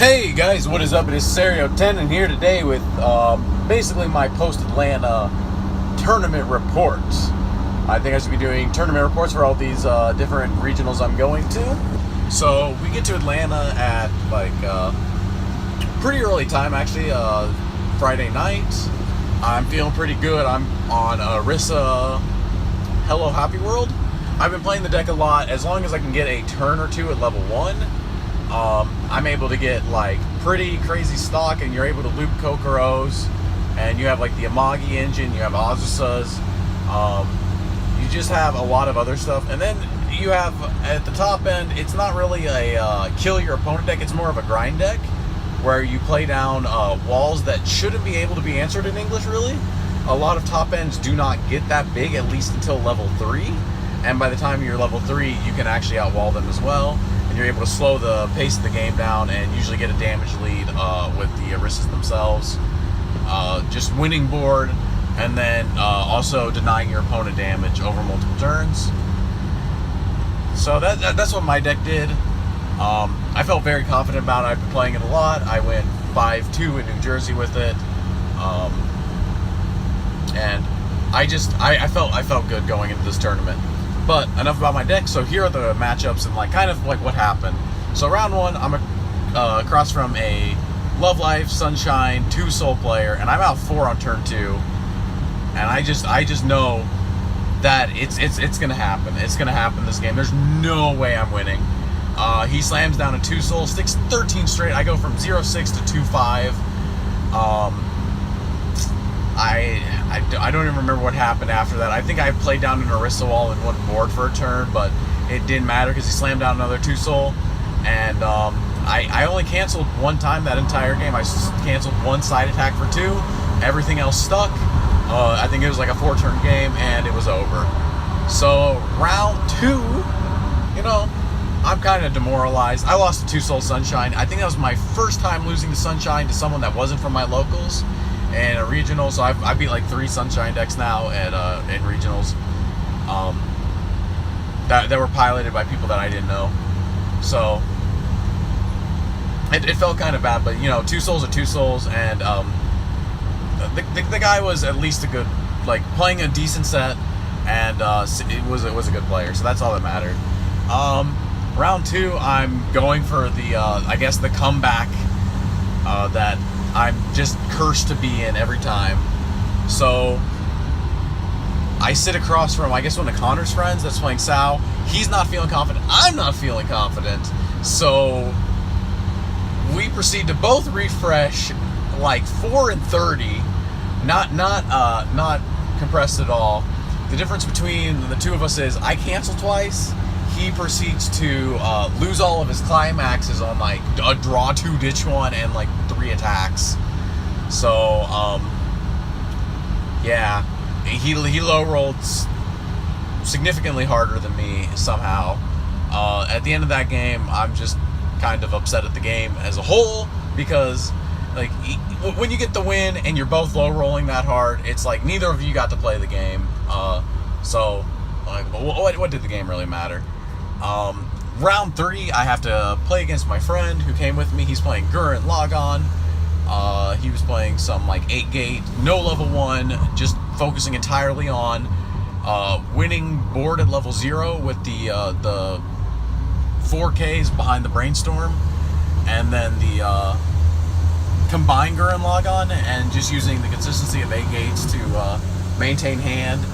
Hey guys, what is up? It is Serio10 and here today with basically my post-Atlanta tournament reports. I think I should be doing tournament reports for all these different regionals I'm going to. So we get to Atlanta at like pretty early time actually, Friday night. I'm feeling pretty good. I'm on Arissa Hello Happy World. I've been playing the deck a lot. As long as I can get a turn or two at level 1. I'm able to get like pretty crazy stock, and you're able to loop Kokoros, and you have like the Amagi engine, you have Azusas, you just have a lot of other stuff, and then you have at the top end, it's not really a kill your opponent deck, it's more of a grind deck, where you play down walls that shouldn't be able to be answered in English really. A lot of top ends do not get that big, at least until level 3, and by the time you're level 3, you can actually outwall them as well. And you're able to slow the pace of the game down and usually get a damage lead with the Arissas themselves. Just winning board, and then also denying your opponent damage over multiple turns. So that's what my deck did. I felt very confident about it. I've been playing it a lot. I went 5-2 in New Jersey with it. And I felt good going into this tournament. But enough about my deck. So here are the matchups and like kind of like what happened. So round 1, I'm across from a Love Life, Sunshine, 2 Soul player, and I'm out 4 on turn 2. And I just know that it's gonna happen. It's gonna happen this game. There's no way I'm winning. He slams down a 2 Soul, sticks 13 straight. I go from 0-6 to 2-5. I don't even remember what happened after that. I think I played down an Arissa wall and one board for a turn, but it didn't matter because he slammed down another 2 Soul. And I only canceled one time that entire game. I canceled one side attack for 2. Everything else stuck. I think it was like a 4-turn game, and it was over. So round 2, you know, I'm kind of demoralized. I lost to 2 Soul Sunshine. I think that was my first time losing to Sunshine to someone that wasn't from my locals. And a regional, so I beat like 3 Sunshine decks now at in regionals that were piloted by people that I didn't know. So it felt kind of bad, but you know, 2 Souls are 2 Souls, and the guy was at least a good, like playing a decent set, and it was a good player. So that's all that mattered. Round 2, I'm going for the I guess the comeback that I'm just cursed to be in every time. So I sit across from, I guess, one of Connor's friends that's playing Sao. He's not feeling confident. I'm not feeling confident. So we proceed to both refresh like 4 and 30. Not compressed at all. The difference between the two of us is I cancel twice. He proceeds to lose all of his climaxes on like a draw 2 ditch 1 and like 3 attacks. So yeah, he low rolled significantly harder than me somehow. At the end of that game, I'm just kind of upset at the game as a whole, because like when you get the win and you're both low rolling that hard, it's like neither of you got to play the game. So like, what did the game really matter? Round 3, I have to play against my friend who came with me. He's playing Gurren Lagann. He was playing some like 8-gate, no level 1, just focusing entirely on winning board at level 0 with the 4Ks behind the Brainstorm, and then the combined Gurren Lagann, and just using the consistency of 8 gates to maintain hand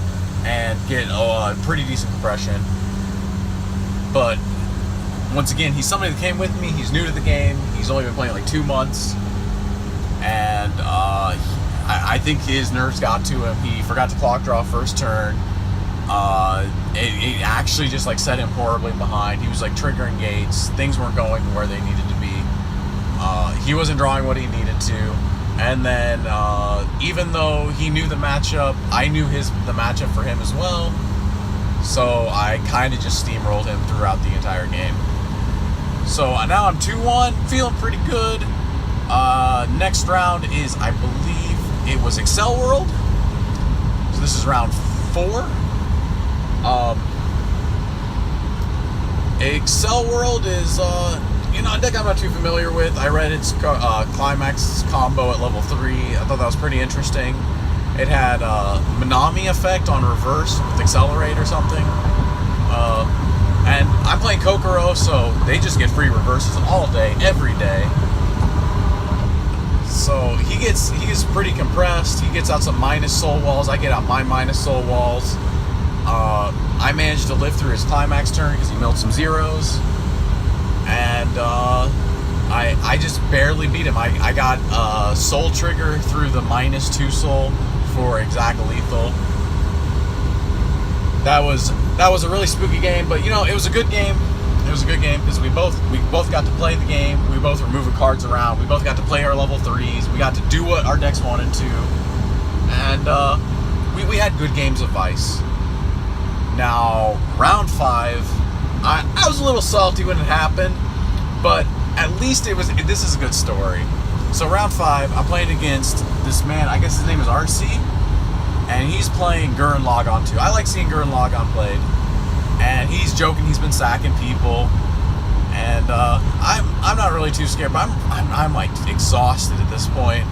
and get pretty decent compression. But once again, he's somebody that came with me. He's new to the game. He's only been playing like 2 months, and I think his nerves got to him. He forgot to clock draw first turn. It actually just like set him horribly behind. He was like triggering gates. Things weren't going where they needed to be. He wasn't drawing what he needed to. And then even though he knew the matchup, I knew the matchup for him as well. So I kind of just steamrolled him throughout the entire game. So now I'm 2-1, feeling pretty good. Next round is, I believe, it was Excel World. So this is round 4. Excel World is, a deck I'm not too familiar with. I read its climax combo at level 3. I thought that was pretty interesting. It had Manami effect on reverse with Accelerate or something. And I'm playing Kokoro, so they just get free reverses all day, every day. So he gets pretty compressed. He gets out some minus soul walls. I get out my minus soul walls. I managed to live through his climax turn because he milled some zeros. And I just barely beat him. I got soul trigger through the -2 soul for exact lethal. That was a really spooky game, but it was a good game. It was a good game because we both got to play the game. We both were moving cards around. We both got to play our level 3s. We got to do what our decks wanted to, and we had good games of Weiss. Now round 5, I was a little salty when it happened, but at least this is a good story. So round 5, I'm playing against this man. I guess his name is RC, and he's playing Gurren Lagann 2. I like seeing Gurren Lagann played. And he's joking, he's been sacking people, and I'm not really too scared, but I'm like exhausted at this point.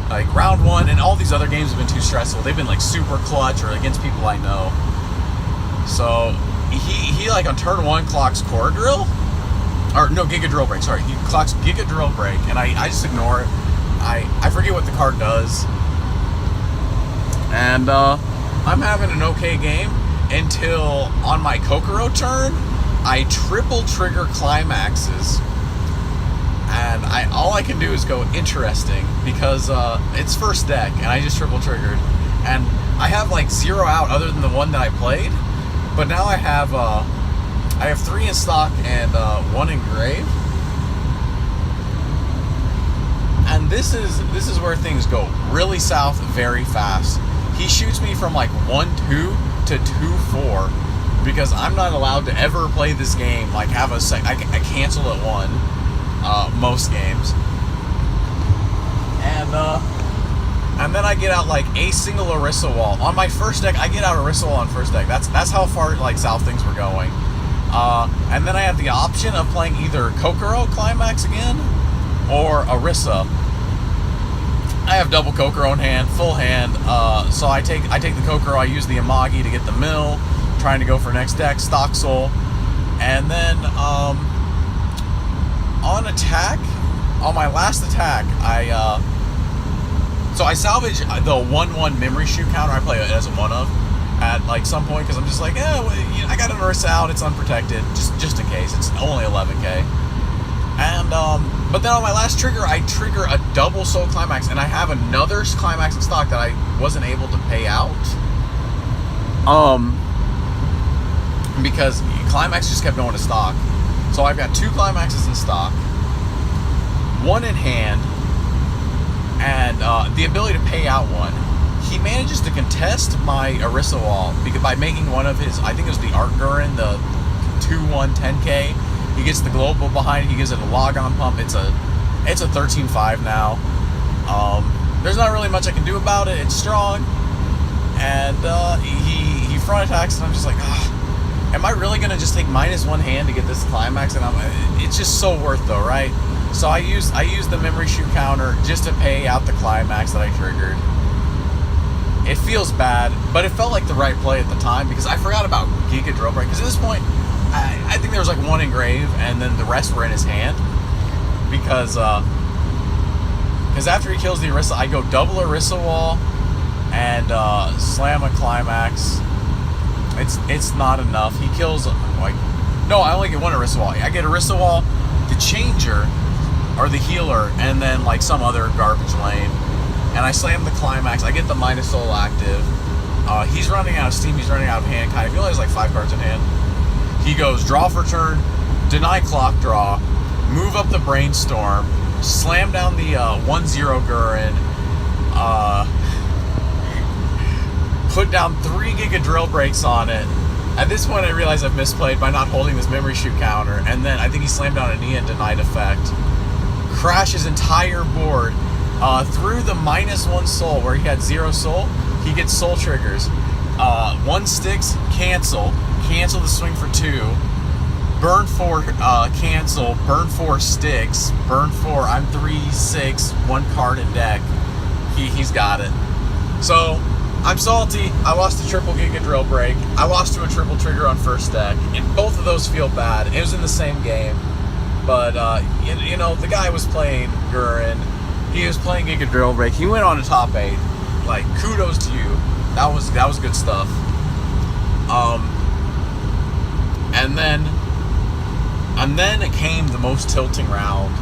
Like round 1, and all these other games have been too stressful. They've been like super clutch or against people I know. So he like on turn 1 clocks Core Drill, or no, Giga Drill Break. Sorry, he clocks Giga Drill Break, and I just ignore it. I forget what the card does, and I'm having an okay game. Until on my Kokoro turn, I triple trigger climaxes, and all I can do is go interesting because it's first deck, and I just triple triggered, and I have like 0 out other than the one that I played, but now I have 3 in stock and 1 in grave, and this is where things go really south very fast. He shoots me from like 1-2 to 2-4 because I'm not allowed to ever play this game. Like have I cancel at 1 most games, and then I get out like a single Orisa wall on my first deck. I get out Orisa wall on first deck. That's how far like south things were going. And then I have the option of playing either Kokoro climax again or Orisa. I have double Kokoro in hand, full hand, so I take the Kokoro, I use the Amagi to get the mill, trying to go for next deck, stock soul, and then on attack, on my last attack, I salvage the 1/1 memory shoot counter. I play it as a 1-of at like some point because I'm just like, I got an Ursa out, it's unprotected, just in case, it's only 11k. And but then on my last trigger, I trigger a double soul climax, and I have another climax in stock that I wasn't able to pay out. Because climax just kept going to stock. So I've got 2 climaxes in stock, 1 in hand, and the ability to pay out 1. He manages to contest my Orisa wall by making one of his, I think it was the Art Gurren, the 2/1 10k. He gets the global behind it. He gives it a log-on pump. It's a 13-5 now. There's not really much I can do about it. It's strong, and he front attacks, and I'm just like, am I really gonna just take -1 hand to get this climax? And it's just so worth though, right? So I use the memory shoot counter just to pay out the climax that I triggered. It feels bad, but it felt like the right play at the time because I forgot about Giga Drill Break. Because at this point, I think there was like 1 in grave, and then the rest were in his hand. Because after he kills the Orisa, I go double Orisa wall and slam a climax. It's not enough. He kills no, I only get 1 Orisa wall. I get Orisa wall, the changer, or the healer, and then like some other garbage lane. And I slam the climax. I get the minus soul active. He's running out of steam. He's running out of hand. He only has like 5 cards in hand. He goes draw for turn, deny clock draw, move up the brainstorm, slam down the 1/0 Gurren, put down 3 Giga Drill Breaks on it. At this point, I realize I've misplayed by not holding this memory shoot counter, and then I think he slammed down a Nia denied effect. Crash his entire board through the -1 soul where he had 0 soul. He gets soul triggers. 1 sticks, cancel the swing for 2. burn 4 cancel, burn 4 sticks, burn 4, I'm 3-6, 1 card in deck. He's got it. So I'm salty. I lost a triple Giga Drill Break. I lost to a triple trigger on first deck, and both of those feel bad. It was in the same game, but you know, the guy was playing Gurren. He was playing Giga Drill Break. He went on to top 8. Like, kudos to you. That was good stuff. And then it came the most tilting round,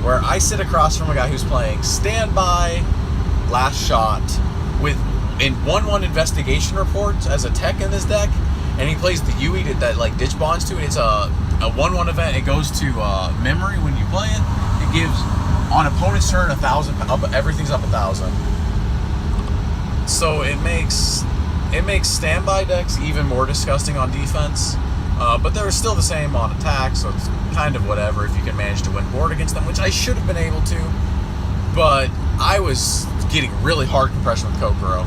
where I sit across from a guy who's playing Standby, Last Shot, in 1/1 investigation reports as a tech in this deck, and he plays the Yui that like ditch bonds to it. It's a 1/1 event. It goes to memory when you play it. It gives on opponent's turn 1,000. Everything's up 1,000. So it makes standby decks even more disgusting on defense. But they're still the same on attack, so it's kind of whatever if you can manage to win board against them, which I should have been able to. But I was getting really hard compression with Kokoro,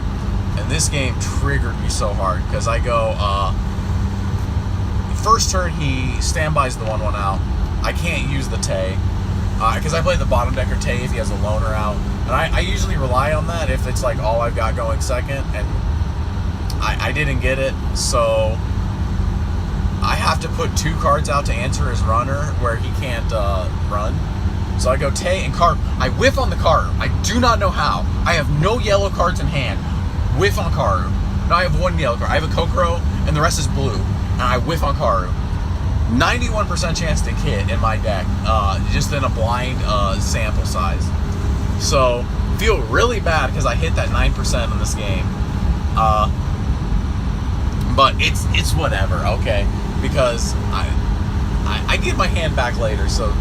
and this game triggered me so hard because I go, first turn he standbys the 1/1 out. I can't use the Tay, because I play the bottom decker Tay if he has a loner out, and I usually rely on that if it's like all I've got going second, and I didn't get it, so I have to put 2 cards out to answer his runner where he can't run. So I go Tay and Carp. I whiff on the Carp. I do not know how. I have no yellow cards in hand. Whiff on Karu. Now I have 1 yellow card. I have a Kokoro, and the rest is blue. And I whiff on Karu. 91% chance to hit in my deck, just in a blind sample size. So feel really bad because I hit that 9% in this game. But it's whatever, okay? Because I get my hand back later, so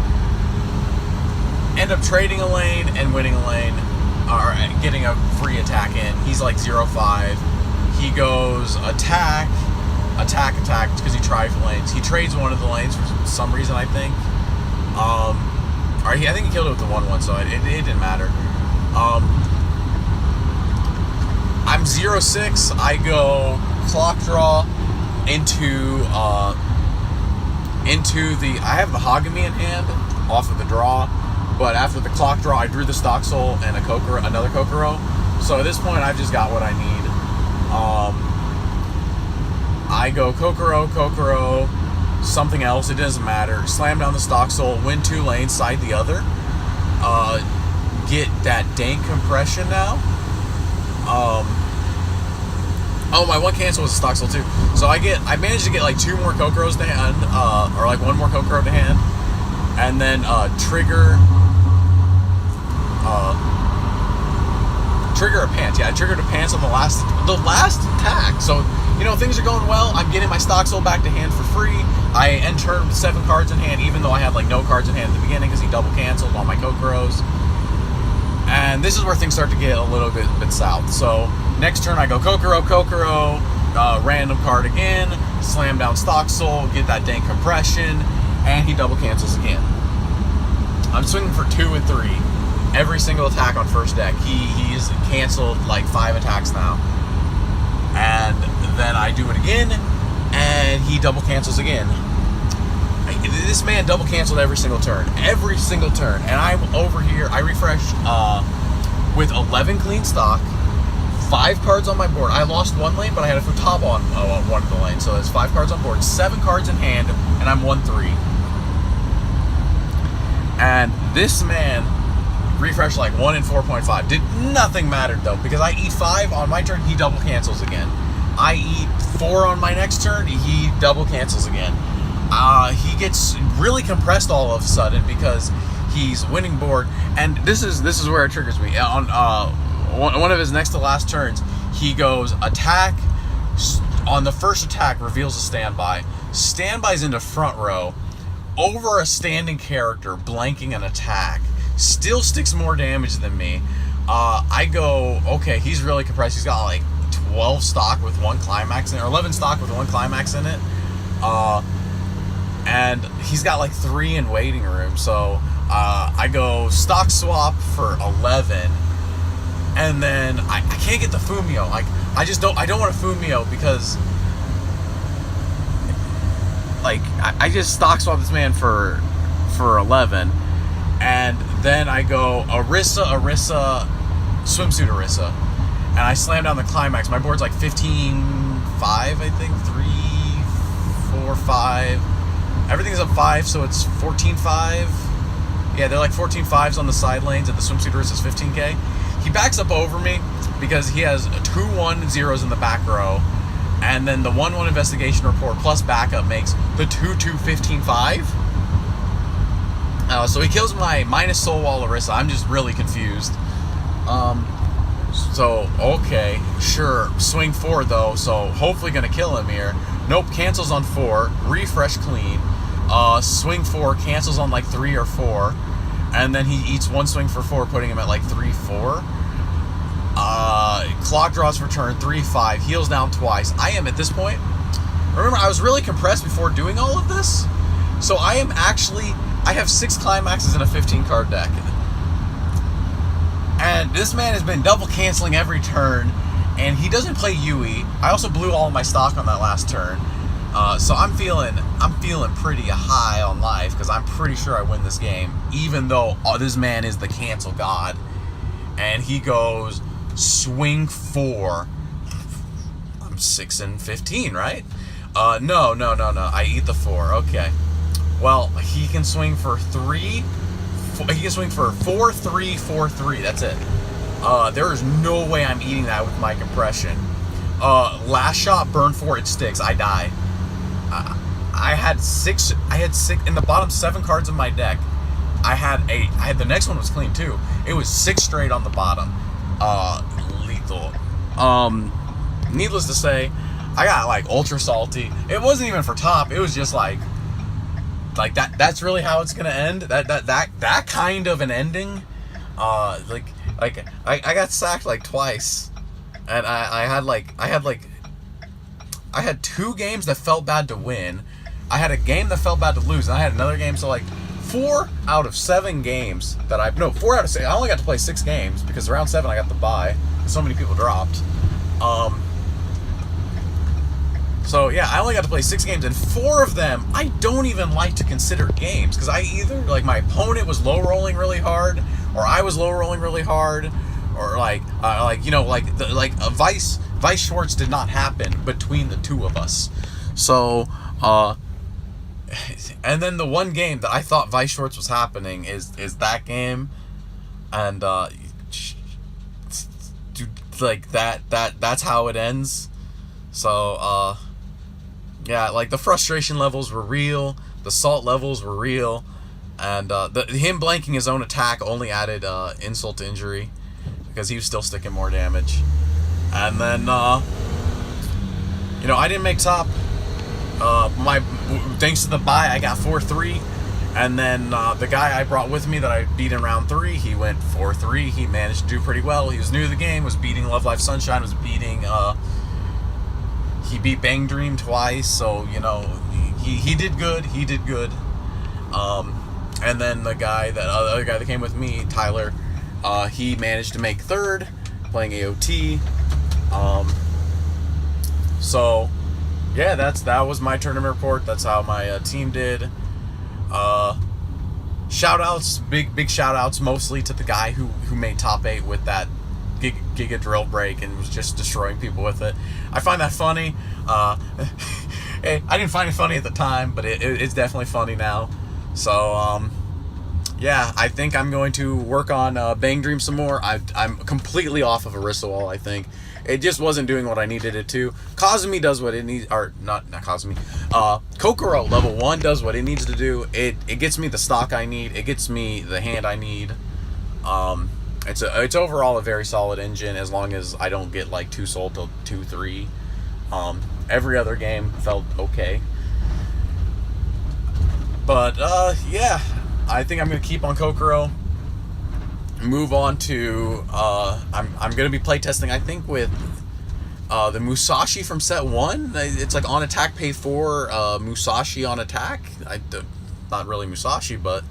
end up trading a lane and winning a lane, or getting a free attack in. He's like 0-5. He goes attack, because he tried for lanes. He trades one of the lanes for some reason, I think. I think he killed it with the 1/1, so it didn't matter. I'm 0-6. I go clock draw into the. I have the Hagami in hand off of the draw, but after the clock draw, I drew the Stock Soul and another Kokoro. So at this point, I've just got what I need. I go Kokoro, something else. It doesn't matter. Slam down the Stock Soul, win 2 lanes, side the other. Get that dank compression now. Oh, my 1 cancel was a Stock Soul too. So I managed to get like 2 more Kokoros to hand, or like 1 more Kokoro to hand, and then trigger a pants. Yeah, I triggered a pants on the last attack. So things are going well. I'm getting my Stock Soul back to hand for free. I end turn with 7 cards in hand, even though I had like no cards in hand at the beginning because he double canceled on my Kokoros. And this is where things start to get a little bit south. So next turn I go Kokoro, random card again, slam down Stock Soul, get that dank compression, and he double cancels again. I'm swinging for 2 and 3 every single attack on first deck. He's canceled like 5 attacks now. And then I do it again, and he double cancels again. This man double canceled every single turn, and I'm over here. I refreshed with 11 clean stock, 5 cards on my board. I lost 1 lane, but I had a Futaba on one of the lanes, so there's 5 cards on board, 7 cards in hand, and I'm 1-3. And this man refreshed like 1 and 4.5. Did nothing mattered though, because I eat 5 on my turn, he double cancels again. I eat 4 on my next turn, he double cancels again. He gets really compressed all of a sudden because he's winning board, and this is where it triggers me. On one of his next to last turns, he goes attack. On the first attack, reveals a standby. Standby's into front row over a standing character, blanking an attack. Still sticks more damage than me. I go, okay, he's really compressed. He's got like 12 stock with 1 climax in it, or 11 stock with 1 climax in it. And he's got like 3 in waiting room. So I go stock swap for 11, and then I can't get the Fumio. Like I don't want a Fumio because like I just stock swap this man for 11, and then I go Orisa, swimsuit Orisa, and I slam down the climax. My board's like 15-5, I think, 3, 4, 5. Everything's up 5, so it's 14-5. Yeah, they're like 14-5s on the side lanes, and the swimsuit Orisa's 15K. He backs up over me because he has 2-1-0s in the back row, and then the 1-1 investigation report plus backup makes the 2-2 15-5. So he kills my minus soul wall Orisa. I'm just really confused. So, okay, sure. Swing 4, though, so hopefully going to kill him here. Nope, cancels on 4. Refresh clean. Swing 4, cancels on like 3 or 4. And then he eats 1 swing for 4, putting him at like 3-4. Clock draws for turn, 3-5. Heals down twice. I am, at this point... Remember, I was really compressed before doing all of this. So I am actually... I have 6 climaxes in a 15-card deck. And this man has been double canceling every turn, and he doesn't play Yui. I also blew all of my stock on that last turn. So I'm feeling pretty high on life, because I'm pretty sure I win this game, even though this man is the cancel god. And he goes swing 4. I'm 6-15, right? No. I eat the 4. Okay. Well, he can swing for 3. He can swing for 4-3, 4-3. That's it. There is no way I'm eating that with my compression. Last shot, burn 4. It sticks. I die. I had six in the bottom 7 cards of my deck. I had the next one was clean too. It was 6 straight on the bottom. Lethal. Needless to say, I got like ultra salty. It wasn't even for top. It was just like that. That's really how it's gonna end. That kind of an ending. I got sacked like twice, and I had 2 games that felt bad to win. I had a game that felt bad to lose, and I had another game. So like 4 out of 7 games that 4 out of 6. I only got to play 6 games because round 7 I got the bye. So many people dropped. So yeah, I only got to play 6 games, and 4 of them I don't even like to consider games, because I either like my opponent was low rolling really hard, or I was low rolling really hard, or like a Weiss Schwarz did not happen between the 2 of us. So and then the one game that I thought Weiss Schwarz was happening is that game, and like that's how it ends. So yeah, like the frustration levels were real, the salt levels were real, and him blanking his own attack only added insult to injury, because he was still sticking more damage. And then I didn't make top. Thanks to the bye, I got 4-3, and then the guy I brought with me that I beat in round 3, he went 4-3. He managed to do pretty well. He was new to the game, was beating Love Life Sunshine, was beating he beat Bang Dream twice, so he did good. And then the other guy that came with me, Tyler, he managed to make 3rd, playing AOT. So yeah, that was my tournament report. That's how my team did. Shout outs, big shout outs mostly to the guy who made top 8 with that Giga drill break and was just destroying people with it. I find that funny. I didn't find it funny at the time, but it's definitely funny now. So yeah, I think I'm going to work on Bang Dream some more. I'm completely off of Orisa Wall, I think. It just wasn't doing what I needed it to. Kazumi does what it needs, or not Kazumi. Kokoro level 1 does what it needs to do. It gets me the stock I need. It gets me the hand I need. It's overall a very solid engine, as long as I don't get like 2 sold to 2-3. Every other game felt okay. But yeah, I think I'm gonna keep on Kokoro. Move on to I'm gonna be playtesting, I think, with the Musashi from set 1. It's like on attack pay 4 Musashi on attack. Not really Musashi, but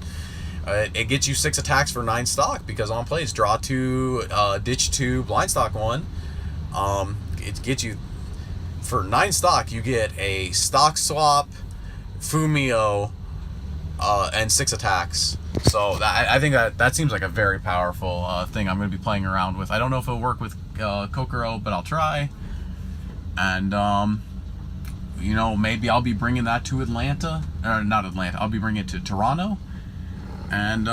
it gets you 6 attacks for 9 stock, because on plays draw 2, ditch 2, blind stock 1. It gets you for 9 stock. You get a stock swap Fumio, and 6 attacks. So I think that seems like a very powerful thing I'm going to be playing around with. I don't know if it'll work with Kokoro, but I'll try. And you know, maybe I'll be bringing that to Atlanta, or not Atlanta. I'll be bringing it to Toronto. And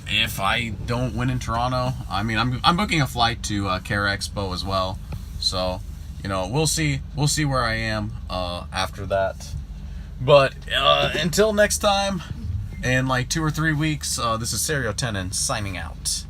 if I don't win in Toronto, I mean, I'm booking a flight to Care Expo as well. So, you know, we'll see where I am after that. But until next time, in like 2 or 3 weeks, this is Serio Tenon signing out.